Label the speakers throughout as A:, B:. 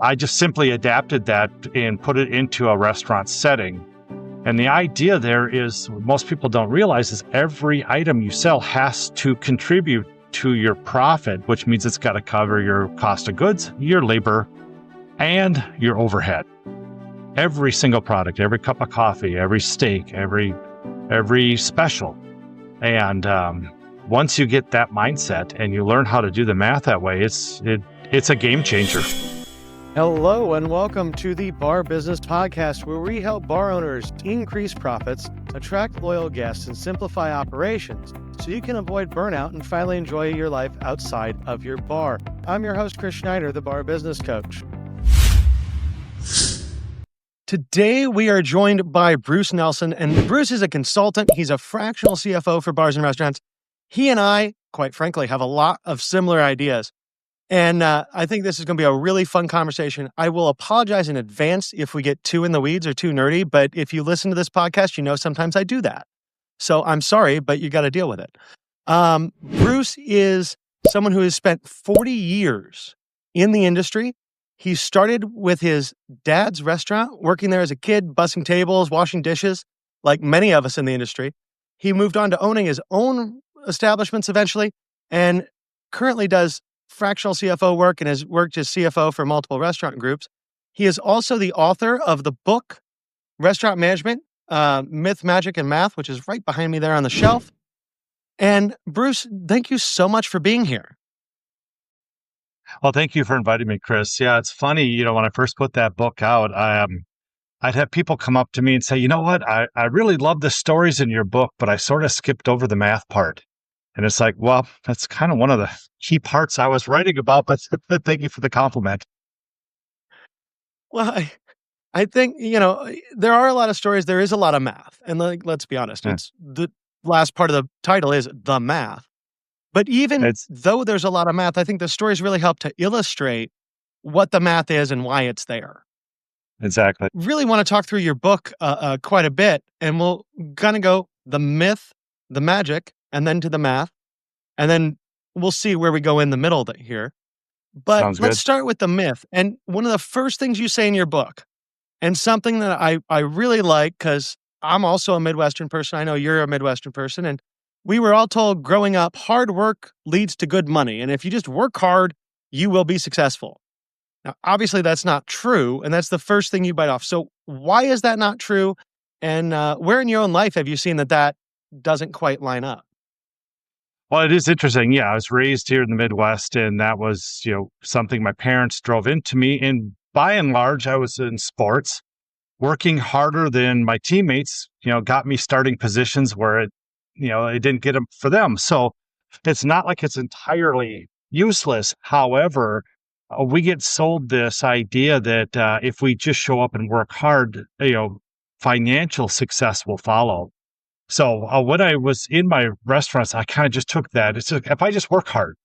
A: I just simply adapted that and put it into a restaurant setting. And the idea there is, most people don't realize, is every item you sell has to contribute to your profit, which means it's got to cover your cost of goods, your labor, and your overhead. Every single product, every cup of coffee, every steak, every special. And once you get that mindset and you learn how to do the math that way, it's a game changer.
B: Hello and welcome to the Bar Business Podcast, where we help bar owners increase profits, attract loyal guests, and simplify operations so you can avoid burnout and finally enjoy your life outside of your bar. I'm your host, Chris Schneider, the Bar Business Coach. Today, we are joined by Bruce Nelson, and Bruce is a consultant. He's a fractional CFO for bars and restaurants. He and I, quite frankly, have a lot of similar ideas. And I think this is going to be a really fun conversation. I will apologize in advance if we get too in the weeds or too nerdy, but if you listen to this podcast, you know sometimes I do that. So I'm sorry, but you got to deal with it. Bruce is someone who has spent 40 years in the industry. He started with his dad's restaurant, working there as a kid, bussing tables, washing dishes, like many of us in the industry. He moved on to owning his own establishments eventually, and currently does fractional CFO work and has worked as CFO for multiple restaurant groups. He is also the author of the book, Restaurant Management, Myth, Magic, and Math, which is right behind me there on the shelf. And Bruce, thank you so much for being here.
A: Well, thank you for inviting me, Chris. Yeah, it's funny, when I first put that book out, I'd have people come up to me and say, you know what, I really love the stories in your book, but I sort of skipped over the math part. And it's like, well, that's kind of one of the key parts I was writing about, but thank you for the compliment.
B: Well, I think, there are a lot of stories. There is a lot of math. And let's be honest, It's the last part of the title is the math. But even though there's a lot of math, I think the stories really help to illustrate what the math is and why it's there.
A: Exactly.
B: Really want to talk through your book quite a bit. And we'll kind of go the myth, the magic, and then to the math. And then we'll see where we go in the middle here. But let's start with the myth. And one of the first things you say in your book, and something that I really like, because I'm also a Midwestern person. I know you're a Midwestern person. And we were all told growing up, hard work leads to good money. And if you just work hard, you will be successful. Now, obviously, that's not true. And that's the first thing you bite off. So why is that not true? And where in your own life have you seen that doesn't quite line up?
A: Well, it is interesting. Yeah, I was raised here in the Midwest, and that was, something my parents drove into me. And by and large, I was in sports, working harder than my teammates, got me starting positions where it didn't get them for them. So it's not like it's entirely useless. However, we get sold this idea that if we just show up and work hard, financial success will follow. So when I was in my restaurants, I kind of just took that. It's like, if I just work hard,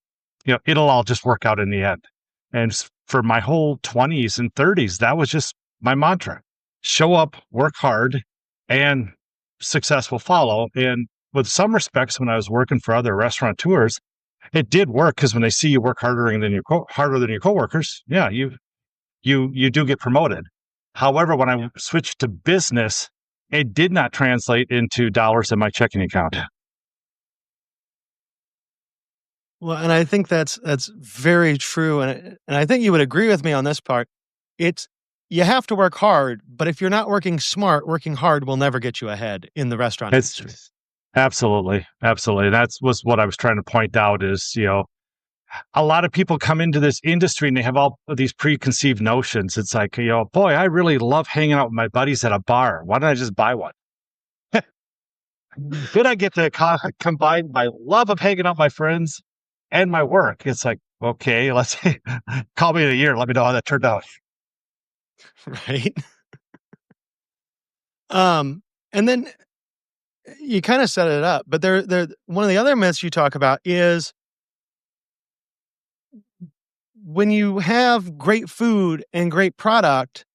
A: it'll all just work out in the end. And for my whole 20s and 30s, that was just my mantra. Show up, work hard, and success will follow. And with some respects, when I was working for other restaurateurs, it did work, because when they see you work harder than your coworkers, yeah, you do get promoted. However, when I switched to business, it did not translate into dollars in my checking account.
B: Well, and I think that's very true. And I think you would agree with me on this part. You have to work hard, but if you're not working smart, working hard will never get you ahead in the restaurant industry.
A: Absolutely. Absolutely. That was what I was trying to point out is, a lot of people come into this industry and they have all of these preconceived notions. It's like, boy, I really love hanging out with my buddies at a bar. Why don't I just buy one? Then I get to combine my love of hanging out with my friends and my work. It's like, okay, let's call me in a year. Let me know how that turned out.
B: Right. And then you kind of set it up, but there one of the other myths you talk about is when you have great food and great product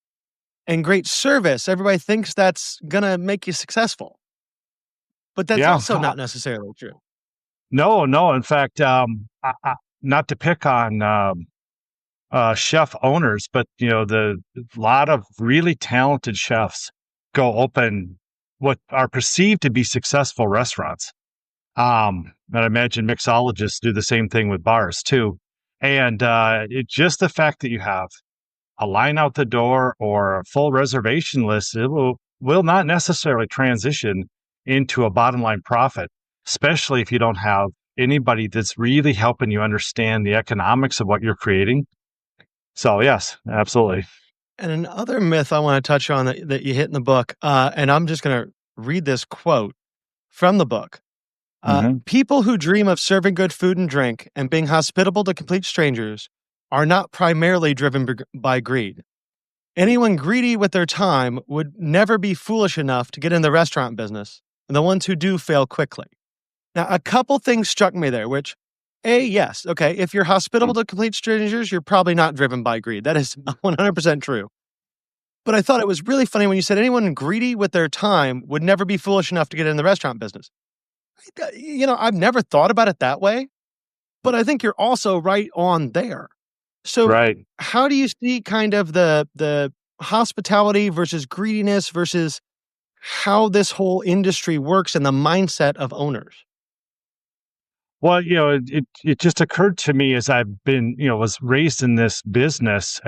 B: and great service, everybody thinks that's going to make you successful. But that's also not necessarily true.
A: No. In fact, not to pick on chef owners, but the lot of really talented chefs go open what are perceived to be successful restaurants. And I imagine mixologists do the same thing with bars too. And just the fact that you have a line out the door or a full reservation list, it will not necessarily transition into a bottom line profit, especially if you don't have anybody that's really helping you understand the economics of what you're creating. So yes, absolutely.
B: And another myth I want to touch on that you hit in the book, and I'm just going to read this quote from the book.
A: Hmm.
B: People who dream of serving good food and drink and being hospitable to complete strangers are not primarily driven by greed. Anyone greedy with their time would never be foolish enough to get in the restaurant business, and the ones who do fail quickly. Now, a couple things struck me there, which, A, yes, okay, if you're hospitable to complete strangers, you're probably not driven by greed. That is 100% true. But I thought it was really funny when you said anyone greedy with their time would never be foolish enough to get in the restaurant business. I've never thought about it that way, but I think you're also right on there. So,
A: Right.
B: how do you see kind of the hospitality versus greediness versus how this whole industry works and the mindset of owners?
A: Well, it just occurred to me as I've been, was raised in this business,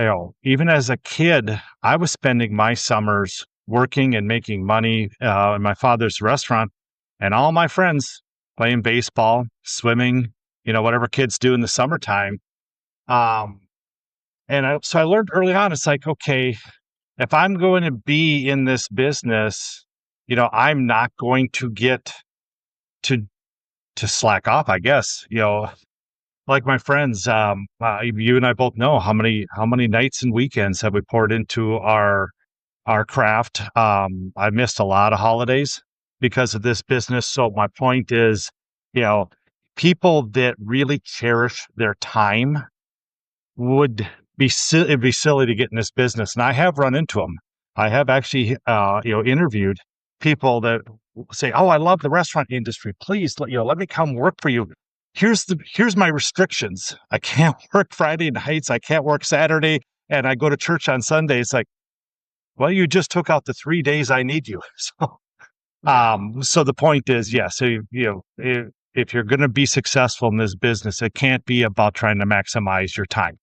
A: even as a kid, I was spending my summers working and making money in my father's restaurant, and all my friends playing baseball, swimming, whatever kids do in the summertime. Um, so I learned early on, it's like, okay, if I'm going to be in this business, I'm not going to get to slack off, I guess. Like my friends, you and I both know how many nights and weekends have we poured into our craft. I missed a lot of holidays because of this business. So my point is, you know, people that really cherish their time would it'd be silly to get in this business. And I have run into them. I have actually, interviewed people that say, "Oh, I love the restaurant industry. Please, let me come work for you. Here's my restrictions. I can't work Friday nights. I can't work Saturday, and I go to church on Sunday." It's like, well, you just took out the 3 days I need you.
B: Yeah.
A: So the point is, yes, if you're going to be successful in this business, it can't be about trying to maximize your time.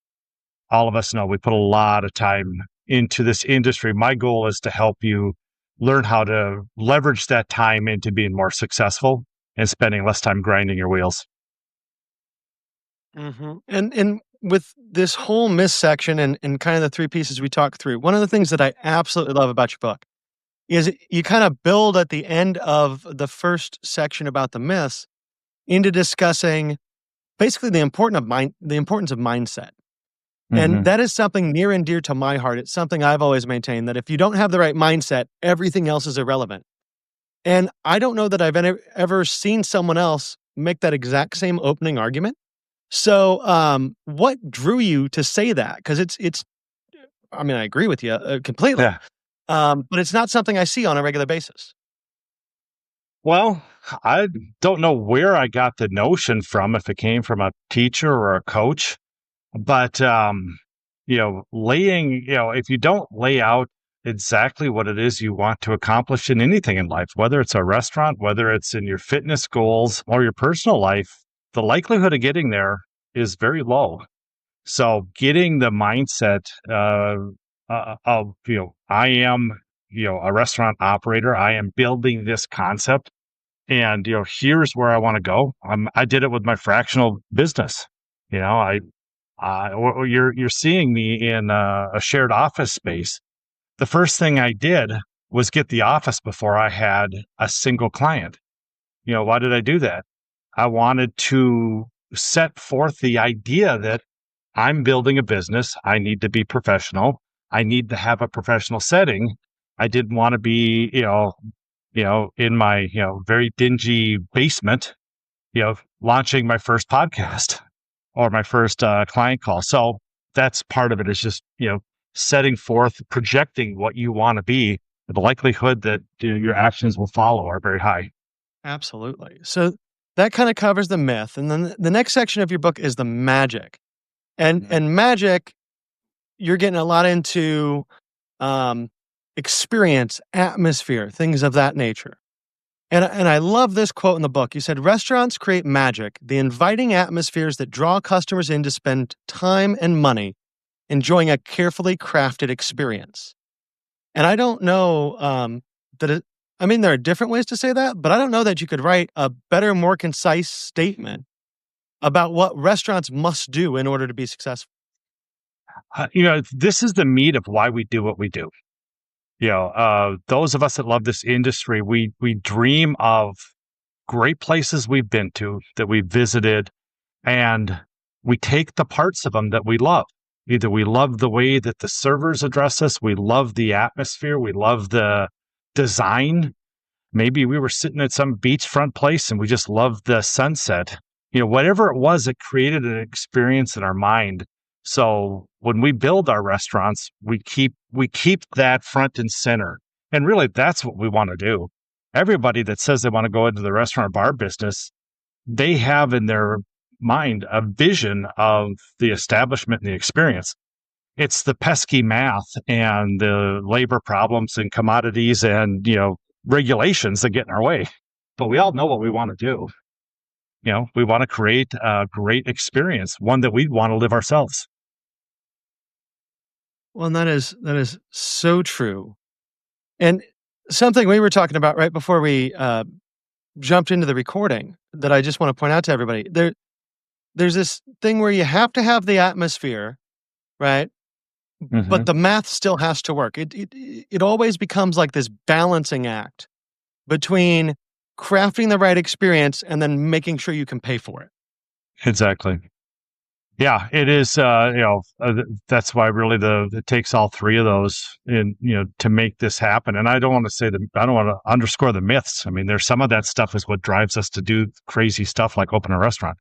A: All of us know we put a lot of time into this industry. My goal is to help you learn how to leverage that time into being more successful and spending less time grinding your wheels.
B: And with this whole myth section and kind of the three pieces we talked through, one of the things that I absolutely love about your book is you kind of build at the end of the first section about the myths into discussing basically the importance of mindset. And
A: Hmm.
B: that is something near and dear to my heart. It's something I've always maintained that if you don't have the right mindset, everything else is irrelevant. And I don't know that I've ever seen someone else make that exact same opening argument. So, what drew you to say that? Because it's. I mean, I agree with you completely,
A: Yeah.
B: but it's not something I see on a regular basis.
A: Well, I don't know where I got the notion from, if it came from a teacher or a coach, but if you don't lay out exactly what it is you want to accomplish in anything in life, whether it's a restaurant, whether it's in your fitness goals or your personal life, the likelihood of getting there is very low. So getting the mindset of, I am, a restaurant operator. I am building this concept, and here's where I want to go. I did it with my fractional business. I you're seeing me in a shared office space. The first thing I did was get the office before I had a single client. Why did I do that? I wanted to set forth the idea that I'm building a business. I need to be professional. I need to have a professional setting. I didn't want to be, in my, very dingy basement, launching my first podcast or my first client call. So that's part of it, is just, setting forth, projecting what you want to be. The likelihood that your actions will follow are very high.
B: Absolutely. So that kind of covers the myth, and then the next section of your book is the magic. And
A: Mhm.
B: and magic you're getting a lot into um, experience, atmosphere, things of that nature. And I love this quote in the book. You said, "Restaurants create magic, the inviting atmospheres that draw customers in to spend time and money enjoying a carefully crafted experience." And I don't know that it, I mean, there are different ways to say that, but I don't know that you could write a better, more concise statement about what restaurants must do in order to be successful.
A: This is the meat of why we do what we do. Those of us that love this industry, we dream of great places we've been to, that we've visited, and we take the parts of them that we love. Either we love the way that the servers address us, we love the atmosphere, we love the design. Maybe we were sitting at some beachfront place and we just loved the sunset. Whatever it was, it created an experience in our mind. So when we build our restaurants, we keep that front and center. And really, that's what we want to do. Everybody that says they want to go into the restaurant or bar business, they have in their mind a vision of the establishment and the experience. It's the pesky math and the labor problems and commodities and, regulations that get in our way. But we all know what we want to do. We want to create a great experience, one that we want to live ourselves.
B: Well, and that is so true. And something we were talking about right before we jumped into the recording that I just want to point out to everybody. There's this thing where you have to have the atmosphere, right? But
A: Hmm.
B: the math still has to work. It always becomes like this balancing act between crafting the right experience and then making sure you can pay for it.
A: Exactly. Yeah, it is. That's why really it takes all three of those to make this happen. And I don't want to I don't want to underscore the myths. I mean, there's some of that stuff is what drives us to do crazy stuff like open a restaurant.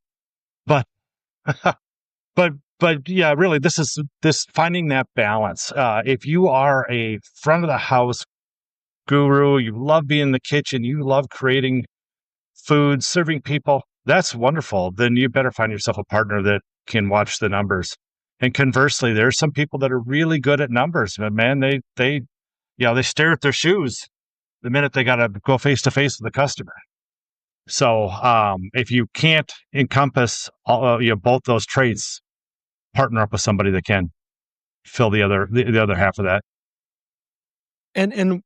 A: But, but yeah, really, this finding that balance. If you are a front of the house guru, you love being in the kitchen, you love creating food, serving people, that's wonderful. Then you better find yourself a partner that can watch the numbers. And conversely, there's some people that are really good at numbers, but man, they stare at their shoes the minute they got to go face to face with the customer. So if you can't encompass both those traits, partner up with somebody that can fill the other half of that.
B: And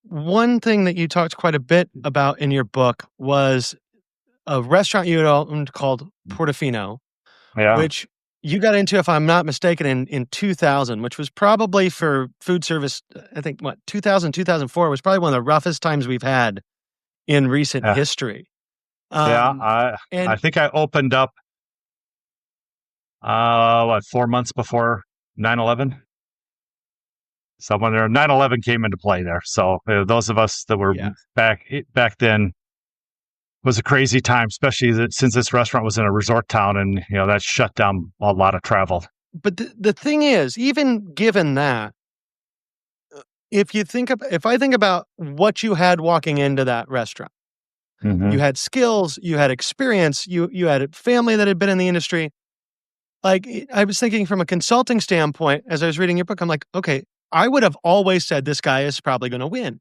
B: one thing that you talked quite a bit about in your book was a restaurant you had owned called Portofino,
A: Yeah,
B: which you got into, if I'm not mistaken, in 2000, which was probably for food service. I think 2000, 2004 was probably one of the roughest times we've had in recent
A: yeah,
B: history.
A: yeah.
B: Um,
A: I
B: and
A: think I opened up 4 months before 9/11. So when 9/11 came into play there. So those of us that were
B: yeah,
A: back then was a crazy time, especially since this restaurant was in a resort town, and that shut down a lot of travel.
B: but the thing is, even given that, if I think about what you had walking into that restaurant, you
A: Hmm.
B: had skills, you had experience, you had a family that had been in the industry. Like, I was thinking from a consulting standpoint, as I was reading your book, I'm like, okay, I would have always said this guy is probably going to win,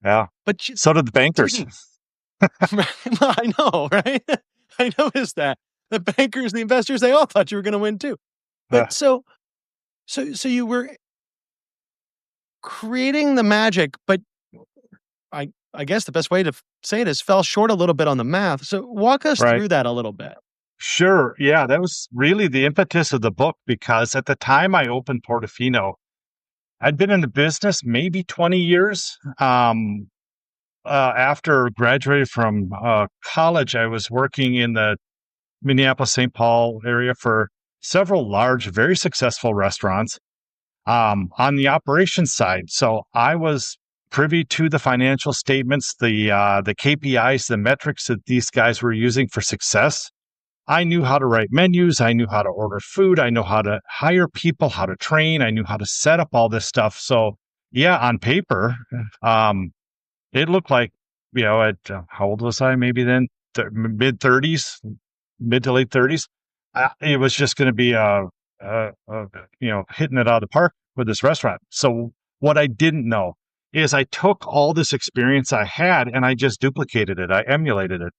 A: Yeah.
B: but you
A: So did the bankers.
B: didn't. Well, I know, right? I noticed that the bankers, the investors, they all thought you were going to win too.
A: Uh,
B: But so you were creating the magic, but I guess the best way to say it is fell short a little bit on the math. So walk us
A: right.
B: through that a little bit.
A: Sure. Yeah, that was really the impetus of the book because at the time I opened Portofino, I'd been in the business maybe 20 years. After graduating from college, I was working in the Minneapolis, St. Paul area for several large, very successful restaurants on the operations side. So I was privy to the financial statements, the KPIs, the metrics that these guys were using for success. I knew how to write menus. I knew how to order food. I know how to hire people, how to train. I knew how to set up all this stuff. So yeah, on paper, um, it looked like, at how old was I? Maybe then mid 30s, mid to late 30s. It was just going to be hitting it out of the park with this restaurant. So what I didn't know is I took all this experience I had and I just duplicated it. I emulated it.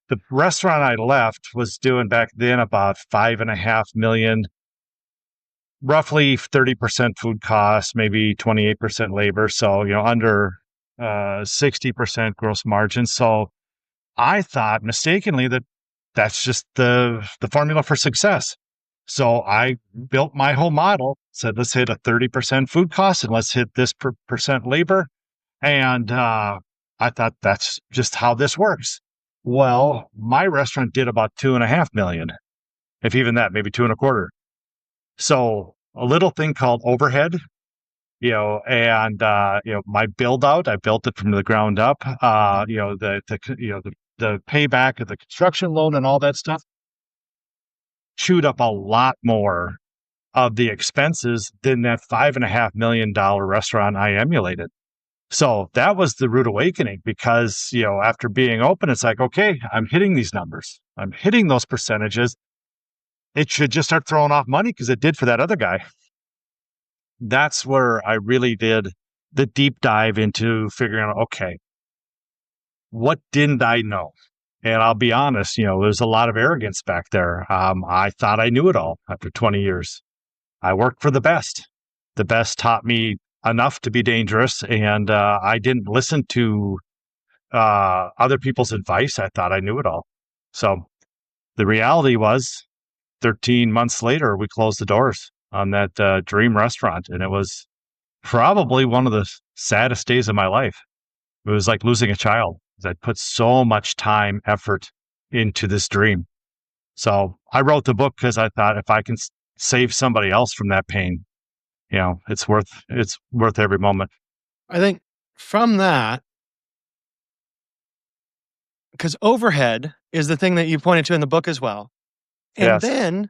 A: The restaurant I left was doing back then about 5.5 million, roughly 30% food costs, maybe 28% labor. So, under 60% gross margin. So I thought mistakenly that that's just the formula for success. So I built my whole model, said, let's hit a 30% food cost and let's hit this percent labor. And I thought that's just how this works. Well, my restaurant did about 2.5 million, if even that, maybe two and a quarter. So a little thing called overhead, and my build out, I built it from the ground up. The payback of the construction loan and all that stuff chewed up a lot more of the expenses than that $5.5 million restaurant I emulated. So that was the rude awakening because, after being open, it's like, okay, I'm hitting these numbers. I'm hitting those percentages. It should just start throwing off money because it did for that other guy. That's where I really did the deep dive into figuring out, okay, what didn't I know? And I'll be honest, there's a lot of arrogance back there. I thought I knew it all after 20 years. I worked for the best. The best taught me enough to be dangerous, and I didn't listen to other people's advice. I thought I knew it all. So the reality was 13 months later, we closed the doors on that dream restaurant, and it was probably one of the saddest days of my life. It was like losing a child. I put so much time, effort into this dream. So I wrote the book because I thought if I can save somebody else from that pain, it's worth every moment.
B: I think from that, because overhead is the thing that you pointed to in the book as well. And
A: Yes,
B: then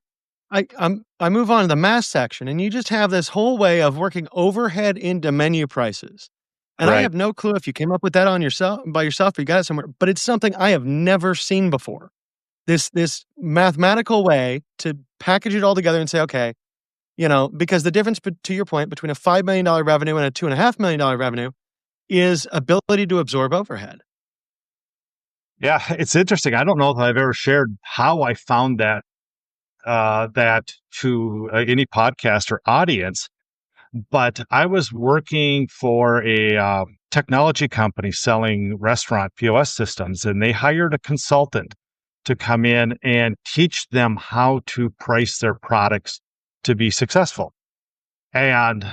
B: I move on to the mass section, and you just have this whole way of working overhead into menu prices. And I
A: right.
B: have no clue if you came up with that by yourself or you got it somewhere, but it's something I have never seen before. This mathematical way to package it all together and say, okay, because the difference, to your point, between a $5 million revenue and a $2.5 million revenue is ability to absorb overhead.
A: Yeah, it's interesting. I don't know if I've ever shared how I found that to any podcast or audience. But I was working for a technology company selling restaurant POS systems, and they hired a consultant to come in and teach them how to price their products to be successful. And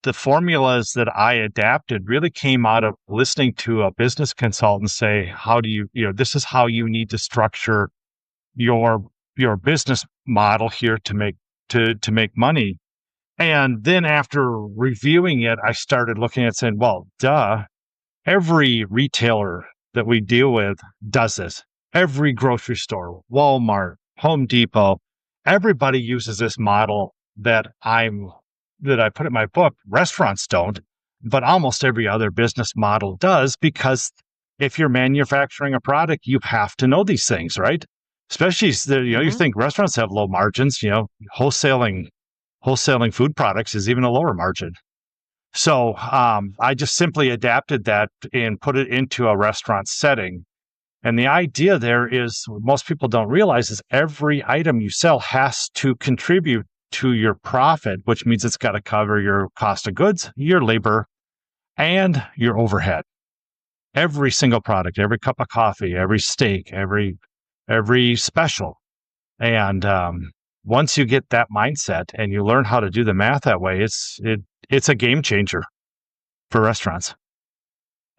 A: the formulas that I adapted really came out of listening to a business consultant say, how do this is how you need to structure your business model here to make money. And then after reviewing it, I started looking at saying, well, duh, every retailer that we deal with does this. Every grocery store, Walmart, Home Depot, everybody uses this model that I put in my book. Restaurants don't, but almost every other business model does, because if you're manufacturing a product, you have to know these things, right? Especially, you
B: Mhm.
A: think restaurants have low margins, wholesaling food products is even a lower margin. So I just simply adapted that and put it into a restaurant setting. And the idea there is what most people don't realize is every item you sell has to contribute to your profit, which means it's got to cover your cost of goods, your labor, and your overhead. Every single product, every cup of coffee, every steak, every special. And once you get that mindset and you learn how to do the math that way, it's a game changer for restaurants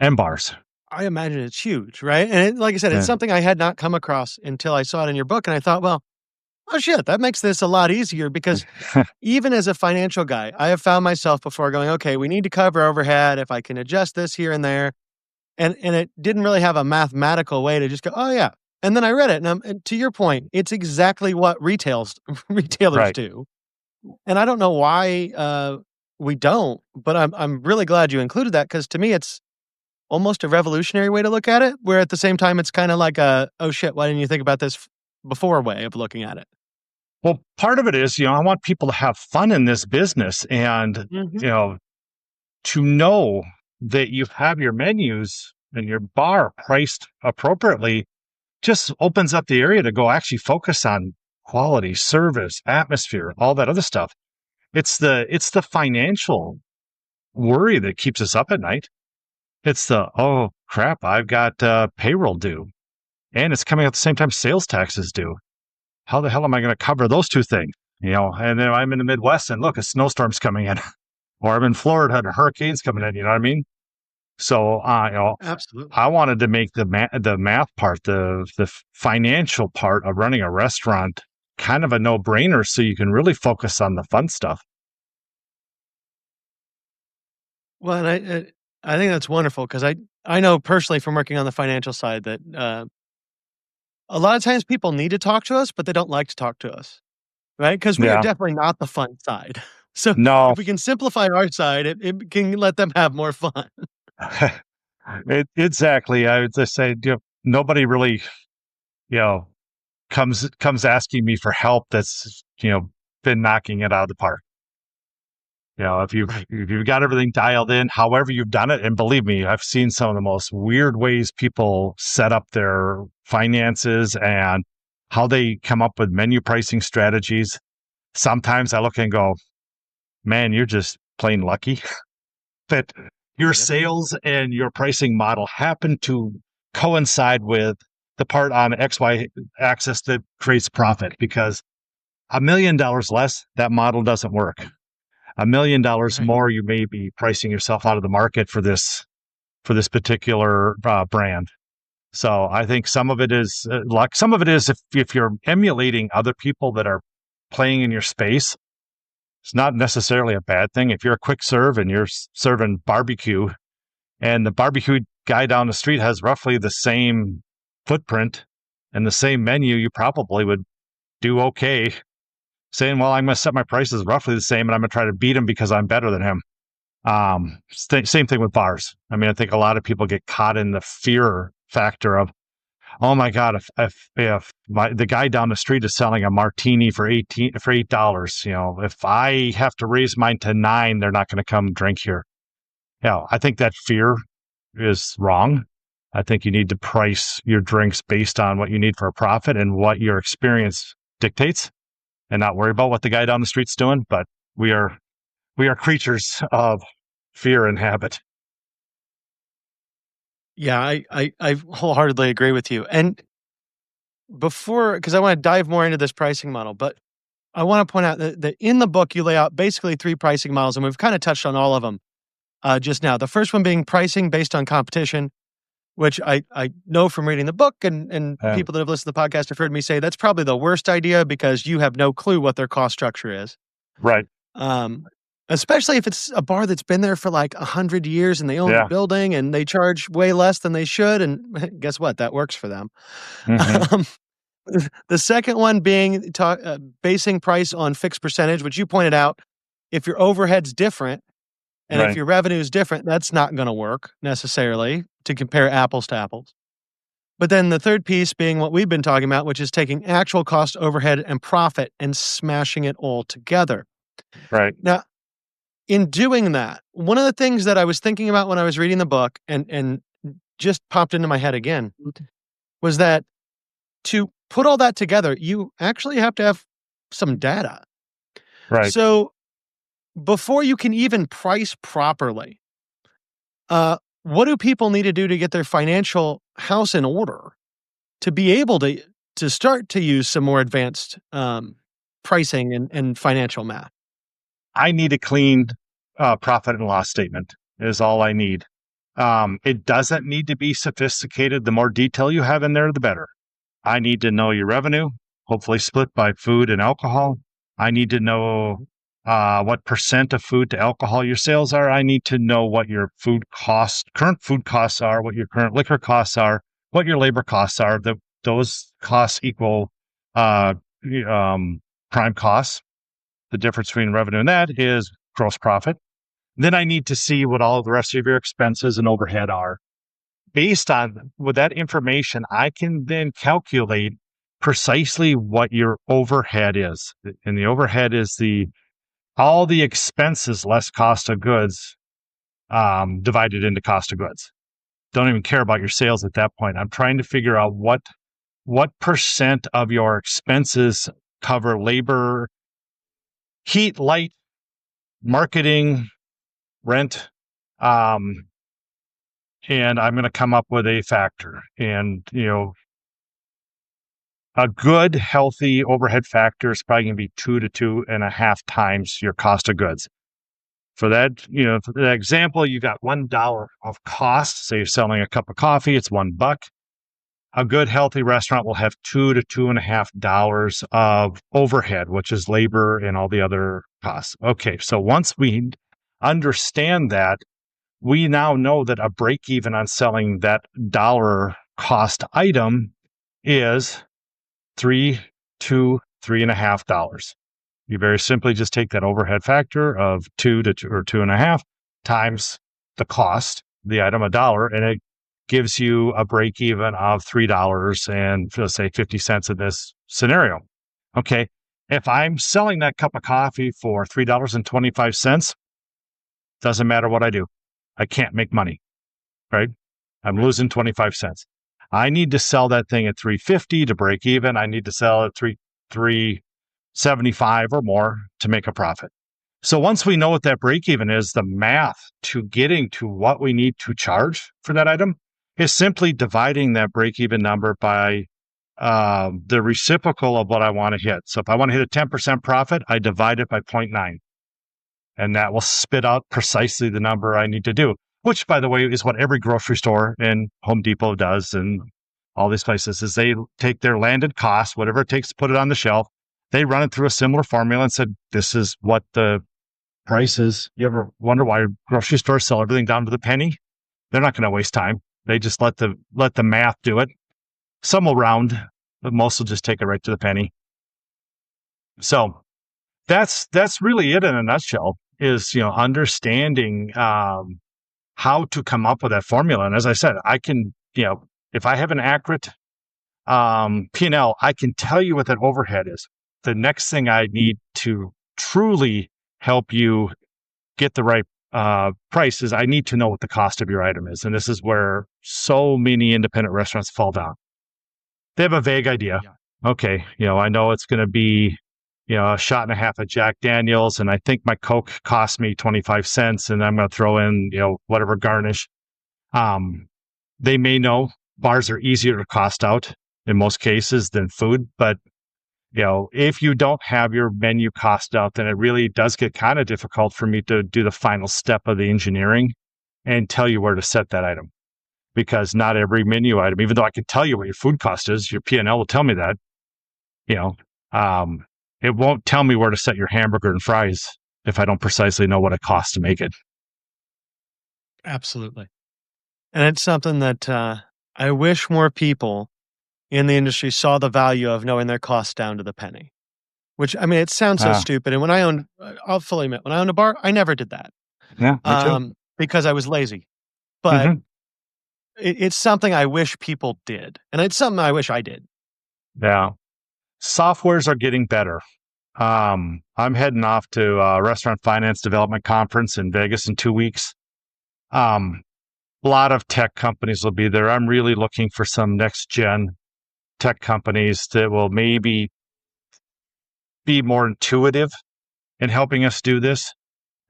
A: and bars.
B: I imagine it's huge, right? And like I said, it's
A: Yeah.
B: something I had not come across until I saw it in your book. And I thought, well, oh shit, that makes this a lot easier because even as a financial guy, I have found myself before going, okay, we need to cover overhead. If I can adjust this here and there. And it didn't really have a mathematical way to just go, oh yeah. And then I read it, and to your point, it's exactly what retailers
A: Right.
B: do. And I don't know why we don't, but I'm really glad you included that because to me, it's almost a revolutionary way to look at it. Where at the same time, it's kind of like a oh shit, why didn't you think about this before way of looking at it?
A: Well, part of it is, I want people to have fun in this business and,
B: Mhm.
A: to know that you have your menus and your bar priced appropriately just opens up the area to go actually focus on quality, service, atmosphere, all that other stuff. It's the financial worry that keeps us up at night. It's the, oh crap, I've got payroll due and it's coming at the same time sales taxes due. How the hell am I going to cover those two things? And then I'm in the Midwest and look, a snowstorm's coming in, or I'm in Florida and a hurricane's coming in. You know what I mean? So,
B: Absolutely.
A: I wanted to make the math part, the financial part of running a restaurant, kind of a no brainer, so you can really focus on the fun stuff.
B: Well, and I think that's wonderful because I know personally from working on the financial side that, a lot of times people need to talk to us, but they don't like to talk to us, right? Because we are
A: Yeah.
B: definitely not the fun side. So,
A: No.
B: if we can simplify our side, it can let them have more fun.
A: Exactly. I would just say, nobody really, you know, comes asking me for help that's, been knocking it out of the park. If you've
B: Right.
A: if you've got everything dialed in, however you've done it, and believe me, I've seen some of the most weird ways people set up their finances and how they come up with menu pricing strategies. Sometimes I look and go, man, you're just plain lucky that your
B: Yeah.
A: sales and your pricing model happen to coincide with the part on XY axis that creates profit, because $1 million less, that model doesn't work. $1 million
B: Right.
A: more, you may be pricing yourself out of the market for this particular brand. So I think some of it is luck. Some of it is if you're emulating other people that are playing in your space, it's not necessarily a bad thing. If you're a quick serve and you're serving barbecue, and the barbecue guy down the street has roughly the same footprint and the same menu, you probably would do okay saying, well, I'm going to set my prices roughly the same and I'm going to try to beat him because I'm better than him. Same thing with bars. I mean, I think a lot of people get caught in the fear factor of, oh my God, if the guy down the street is selling a martini for $8, if I have to raise mine to 9, they're not going to come drink here. I think that fear is wrong. I think you need to price your drinks based on what you need for a profit and what your experience dictates, and not worry about what the guy down the street's doing. But we are we are creatures of fear and habit.
B: Yeah, I wholeheartedly agree with you. And before, because I want to dive more into this pricing model, but I want to point out that in the book you lay out basically 3 pricing models, and we've kind of touched on all of them just now. The first one being pricing based on competition, which I know from reading the book, and
A: Um,
B: people that have listened to the podcast have heard me say that's probably the worst idea because you have no clue what their cost structure is.
A: right.
B: Um, Especially if it's a bar that's been there for like 100 years and they own the
A: Yeah.
B: building and they charge way less than they should. And guess what? That works for them.
A: Hmm.
B: Um, the second one being basing price on fixed percentage, which you pointed out. If your overhead's different and if
A: Right.
B: your revenue is different, that's not going to work necessarily to compare apples to apples. But then the third piece being what we've been talking about, which is taking actual cost, overhead, and profit and smashing it all together.
A: Right.
B: Now, in doing that, one of the things that I was thinking about when I was reading the book and just popped into my head again was that to put all that together, you actually have to have some data.
A: Right.
B: So before you can even price properly, what do people need to do to get their financial house in order to be able to start to use some more advanced pricing and financial math?
A: I need a clean profit and loss statement is all I need. It doesn't need to be sophisticated. The more detail you have in there, the better. I need to know your revenue, hopefully split by food and alcohol. I need to know what percent of food to alcohol your sales are. I need to know what your current food costs are, what your current liquor costs are, what your labor costs are. Those costs equal uh, prime costs. The difference between revenue and that is gross profit. Then I need to see what all the rest of your expenses and overhead are. Based on with that information, I can then calculate precisely what your overhead is. And the overhead is all the expenses less cost of goods divided into cost of goods. Don't even care about your sales at that point. I'm trying to figure out what percent of your expenses cover labor, heat, light, marketing, rent, um, and I'm going to come up with a factor. And a good, healthy overhead factor is probably going to be 2 to 2.5 times your cost of goods. For that, for the example, you got $1 of cost. Say you're selling a cup of coffee, it's $1. A good, healthy restaurant will have $2 to $2.50 of overhead, which is labor and all the other costs. Okay, so once we understand that, we now know that a break even on selling that dollar cost item is $3 to $3.50. You very simply just take that overhead factor of 2 or 2.5 times the cost, the item, $1, and it gives you a break even of $3 and let's say 50 cents in this scenario. Okay. If I'm selling that cup of coffee for $3.25, doesn't matter what I do. I can't make money, right? I'm losing 25 cents. I need to sell that thing at $3.50 to break even. I need to sell at $3.75 or more to make a profit. So once we know what that break even is, the math to getting to what we need to charge for that item is simply dividing that break even number by the reciprocal of what I want to hit. So if I want to hit a 10% profit, I divide it by 0.9. And that will spit out precisely the number I need to do, which, by the way, is what every grocery store and Home Depot does and all these places, is they take their landed cost, whatever it takes to put it on the shelf, they run it through a similar formula and said, this is what the price is. You ever wonder why grocery stores sell everything down to the penny? They're not going to waste time. They just let the math do it. Some will round, but most will just take it right to the penny. So that's really it in a nutshell, is understanding how to come up with that formula. And as I said, I can, if I have an accurate P&L, I can tell you what that overhead is. The next thing I need to truly help you get the right price is I need to know what the cost of your item is. And this is where so many independent restaurants fall down. They have a vague idea. Yeah. Okay, I know it's going to be a shot and a half of Jack Daniels, and I think my Coke cost me 25 cents, and I'm going to throw in, whatever garnish. They may know bars are easier to cost out in most cases than food, but if you don't have your menu cost out, then it really does get kind of difficult for me to do the final step of the engineering and tell you where to set that item. Because not every menu item, even though I can tell you what your food cost is, your P&L will tell me that, it won't tell me where to set your hamburger and fries if I don't precisely know what it costs to make it.
B: Absolutely. And it's something that I wish more people in the industry saw the value of knowing their costs down to the penny. Which, I mean, it sounds so stupid. And when I owned, I'll fully admit, when I owned a bar, I never did that.
A: Yeah, me too.
B: Because I was lazy. But it's something I wish people did. And it's something I wish I did.
A: Yeah. Softwares are getting better. I'm heading off to a restaurant finance development conference in Vegas in 2 weeks. A lot of tech companies will be there. I'm really looking for some next gen tech companies that will maybe be more intuitive in helping us do this.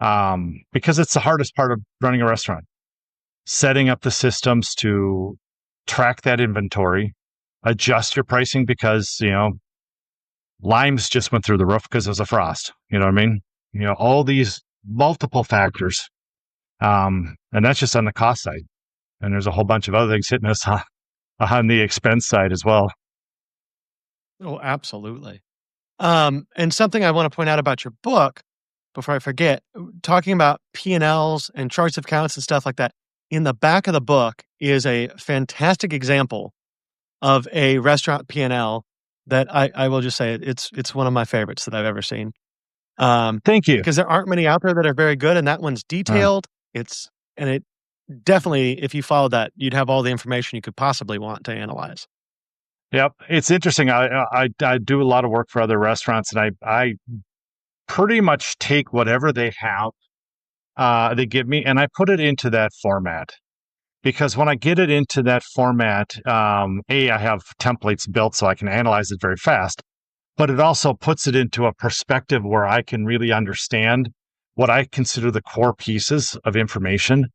A: Because it's the hardest part of running a restaurant. Setting up the systems to track that inventory, adjust your pricing because, limes just went through the roof because it was a frost. You know what I mean? All these multiple factors. And that's just on the cost side. And there's a whole bunch of other things hitting us on the expense side as well.
B: Oh, absolutely. And something I want to point out about your book, before I forget, talking about P&Ls and charts of accounts and stuff like that, in the back of the book is a fantastic example of a restaurant P&L that I will just say it's one of my favorites that I've ever seen.
A: Thank you.
B: Because there aren't many out there that are very good, and that one's detailed. It definitely, if you followed that, you'd have all the information you could possibly want to analyze.
A: Yep. It's interesting. I do a lot of work for other restaurants, and I pretty much take whatever they have, they give me, and I put it into that format. Because when I get it into that format, I have templates built so I can analyze it very fast, but it also puts it into a perspective where I can really understand what I consider the core pieces of information.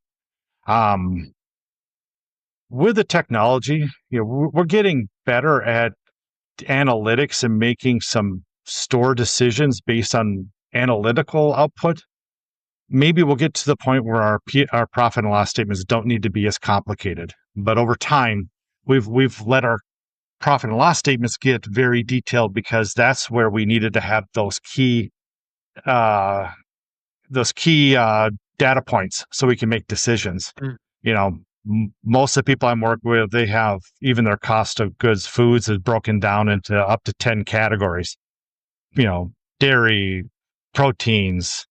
A: Um, with the technology, we're getting better at analytics and making some store decisions based on analytical output. Maybe we'll get to the point where our profit and loss statements don't need to be as complicated. But over time, we've let our profit and loss statements get very detailed because that's where we needed to have uh, those key data points so we can make decisions.
B: Mm.
A: You know, most of the people I'm working with, they have even their cost of goods foods is broken down into up to 10 categories. You know, dairy, proteins,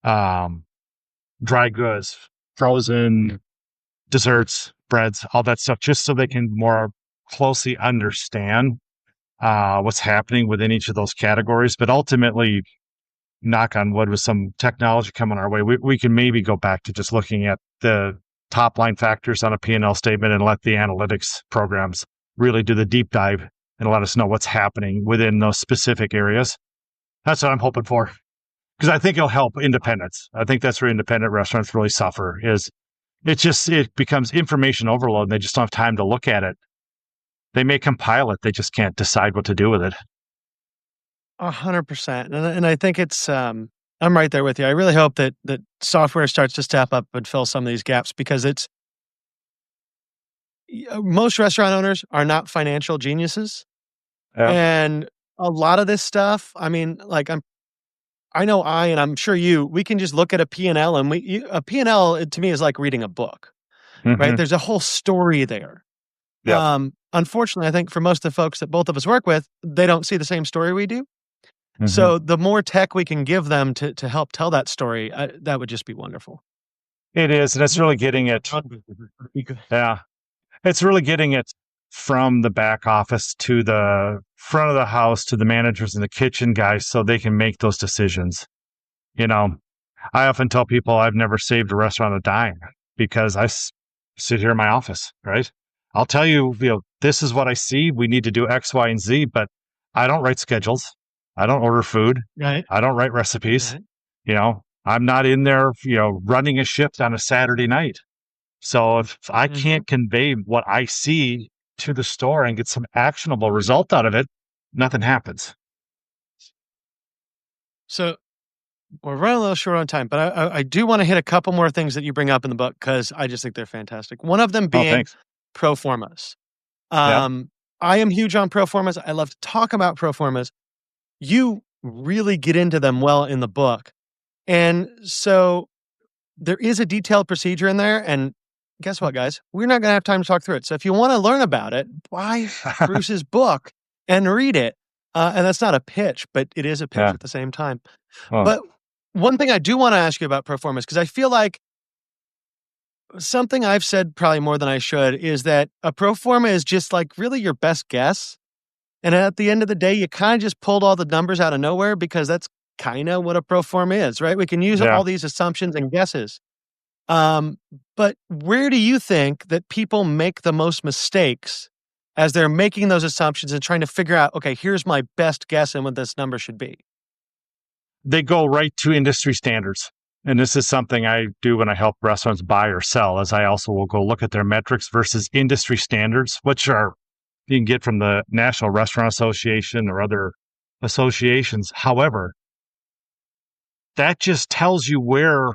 A: um, dry goods, frozen desserts, breads, all that stuff, just so they can more closely understand what's happening within each of those categories. But ultimately, knock on wood, with some technology coming our way, we can maybe go back to just looking at the top line factors on a P&L statement and let the analytics programs really do the deep dive and let us know what's happening within those specific areas. That's what I'm hoping for, because I think it'll help independents. I think that's where independent restaurants really suffer. Is it becomes information overload, and they just don't have time to look at it. They may compile it, they just can't decide what to do with it.
B: 100%. And I think I'm right there with you. I really hope that software starts to step up and fill some of these gaps because most restaurant owners are not financial geniuses.
A: Yeah.
B: And a lot of this stuff, I mean, like I know and I'm sure we can just look at a P&L and a P&L to me is like reading a book, right?
A: Mm-hmm.
B: There's a whole story there.
A: Yep.
B: Unfortunately, I think for most of the folks that both of us work with, they don't see the same story we do.
A: Mm-hmm.
B: So the more tech we can give them to help tell that story, that would just be wonderful.
A: It is, and it's really getting it. Yeah, it's really getting it from the back office to the front of the house to the managers and the kitchen guys, so they can make those decisions. You know, I often tell people I've never saved a restaurant a dime because sit here in my office, right? I'll tell you, this is what I see. We need to do X, Y, and Z, but I don't write schedules. I don't order food.
B: Right.
A: I don't write recipes.
B: Right.
A: I'm not in there, running a shift on a Saturday night. So if I
B: Mhm.
A: can't convey what I see to the store and get some actionable result out of it, nothing happens.
B: So we're running a little short on time, but I do want to hit a couple more things that you bring up in the book because I just think they're fantastic. One of them
A: Oh,
B: being
A: thanks.
B: pro formas.
A: Yeah.
B: I am huge on pro formas. I love to talk about pro formas. You really get into them well in the book. And so there is a detailed procedure in there. And guess what, guys? We're not going to have time to talk through it. So if you want to learn about it, buy Bruce's book and read it. And that's not a pitch, but it is a pitch
A: Yeah.
B: at the same time.
A: Oh,
B: But one thing I do want to ask you about performance, because I feel like something I've said probably more than I should is that a pro forma is just like really your best guess. And at the end of the day, you kind of just pulled all the numbers out of nowhere because that's kind of what a pro forma is, right? We can use
A: yeah.
B: all these assumptions and guesses. Um, but where do you think that people make the most mistakes as they're making those assumptions and trying to figure out, okay, here's my best guess and what this number should be?
A: They go right to industry standards. And this is something I do when I help restaurants buy or sell, as I also will go look at their metrics versus industry standards, which are you can get from the National Restaurant Association or other associations. However, that just tells you where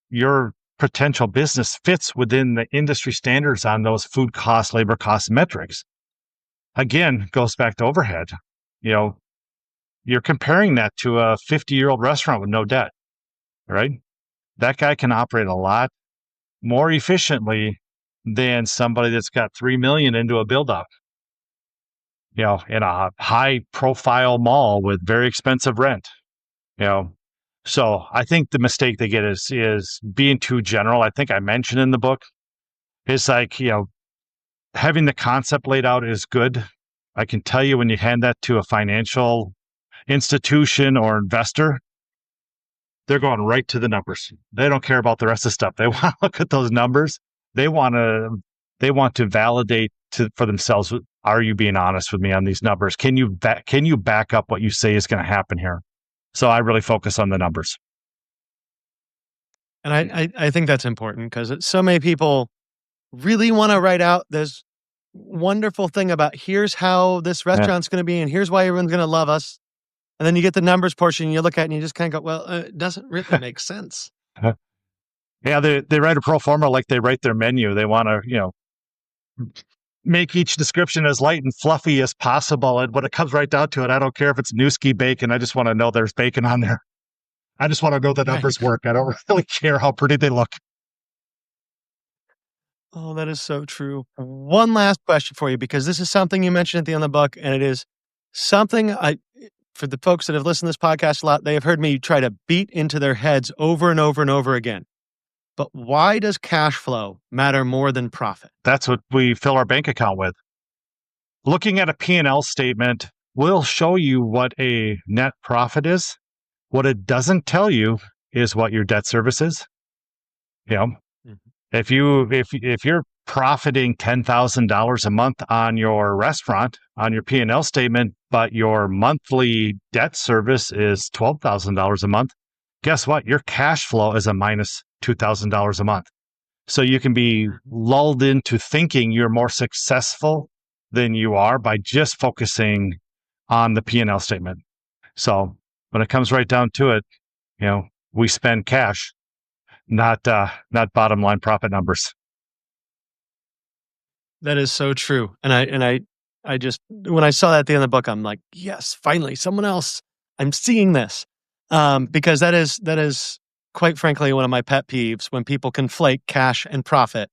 A: your potential business fits within the industry standards on those food cost, labor cost metrics. Again, goes back to overhead. You know, you're comparing that to a 50-year-old restaurant with no debt, right? That guy can operate a lot more efficiently than somebody that's got 3 million into a build up, in a high profile mall with very expensive rent, you know. So I think the mistake they get is being too general. I think I mentioned in the book, it's like, having the concept laid out is good, I can tell you when you hand that to a financial institution or investor, they're going right to the numbers. They don't care about the rest of the stuff. They want to look at those numbers. They want to validate for themselves. Are you being honest with me on these numbers? Can you back up what you say is going to happen here? So I really focus on the numbers.
B: And I think that's important because so many people really want to write out this wonderful thing about here's how this restaurant's going to be and here's why everyone's going to love us. And then you get the numbers portion and you look at it and you just kind of go, well, it doesn't really make sense.
A: Yeah, they write a pro forma like they write their menu. They want to, make each description as light and fluffy as possible. And when it comes right down to it, I don't care if it's Newski bacon. I just want to know there's bacon on there. I just want to know the numbers work. I don't really care how pretty they look.
B: Oh, that is so true. One last question for you, because this is something you mentioned at the end of the book, and it is something for the folks that have listened to this podcast a lot, they have heard me try to beat into their heads over and over and over again. But why does cash flow matter more than profit?
A: That's what we fill our bank account with. Looking at a P&L statement will show you what a net profit is. What it doesn't tell you is what your debt service is. If you're profiting $10,000 a month on your restaurant, on your P&L statement, but your monthly debt service is $12,000 a month, guess what? Your cash flow is a minus $2,000 a month. So you can be lulled into thinking you're more successful than you are by just focusing on the P&L statement. So when it comes right down to it, we spend cash, not bottom line profit numbers.
B: That is so true. And I just, when I saw that at the end of the book, I'm like, yes, finally, someone else. I'm seeing this. Because that is quite frankly one of my pet peeves when people conflate cash and profit.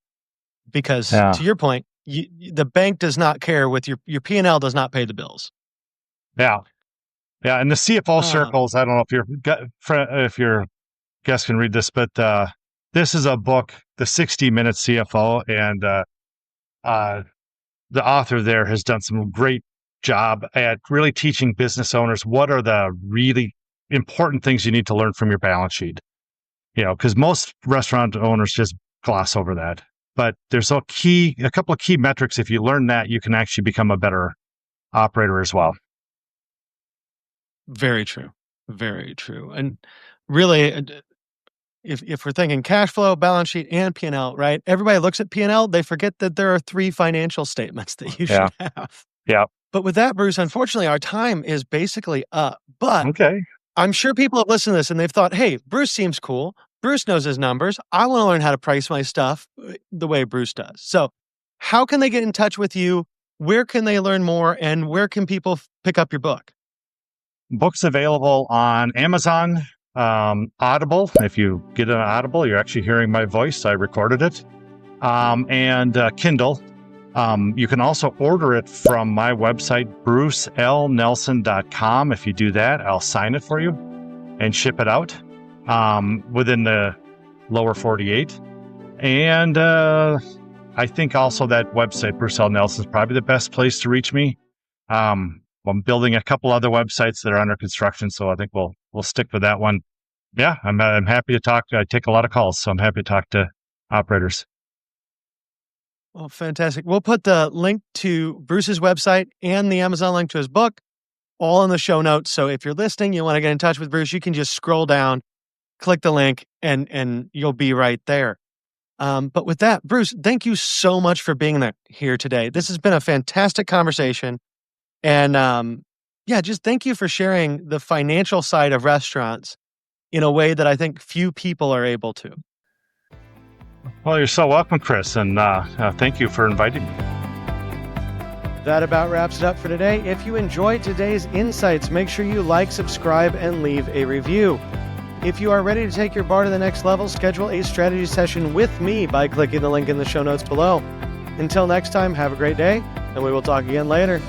B: Because to your point, the bank does not care with your P&L does not pay the bills.
A: Yeah. Yeah. And the CFO circles, I don't know if your guests can read this, but this is a book, The 60-Minute CFO, and the author there has done some great job at really teaching business owners what are the really important things you need to learn from your balance sheet. Because most restaurant owners just gloss over that. But there's a couple of key metrics. If you learn that, you can actually become a better operator as well.
B: Very true. Very true. And really, if we're thinking cash flow, balance sheet, and P&L, right? Everybody looks at P&L, they forget that there are 3 financial statements that you should have.
A: Yeah.
B: But with that, Bruce, unfortunately, our time is basically up. But
A: okay.
B: I'm sure people have listened to this and they've thought, hey, Bruce seems cool. Bruce knows his numbers. I want to learn how to price my stuff the way Bruce does. So how can they get in touch with you? Where can they learn more? And where can people pick up your book?
A: Book's available on Amazon, Audible. If you get an Audible, you're actually hearing my voice. I recorded it. And Kindle. You can also order it from my website, brucelnelson.com. If you do that, I'll sign it for you and ship it out within the lower 48. And I think also that website, Bruce L. Nelson, is probably the best place to reach me. I'm building a couple other websites that are under construction, so I think we'll stick with that one. Yeah, I'm happy to talk. I take a lot of calls, so I'm happy to talk to operators.
B: Well, fantastic. We'll put the link to Bruce's website and the Amazon link to his book all in the show notes. So if you're listening, you want to get in touch with Bruce, you can just scroll down, click the link, and you'll be right there. But with that, Bruce, thank you so much for being here today. This has been a fantastic conversation. And just thank you for sharing the financial side of restaurants in a way that I think few people are able to.
A: Well, you're so welcome, Chris, and thank you for inviting me.
B: That about wraps it up for today. If you enjoyed today's insights, make sure you like, subscribe, and leave a review. If you are ready to take your bar to the next level, schedule a strategy session with me by clicking the link in the show notes below. Until next time, have a great day, and we will talk again later.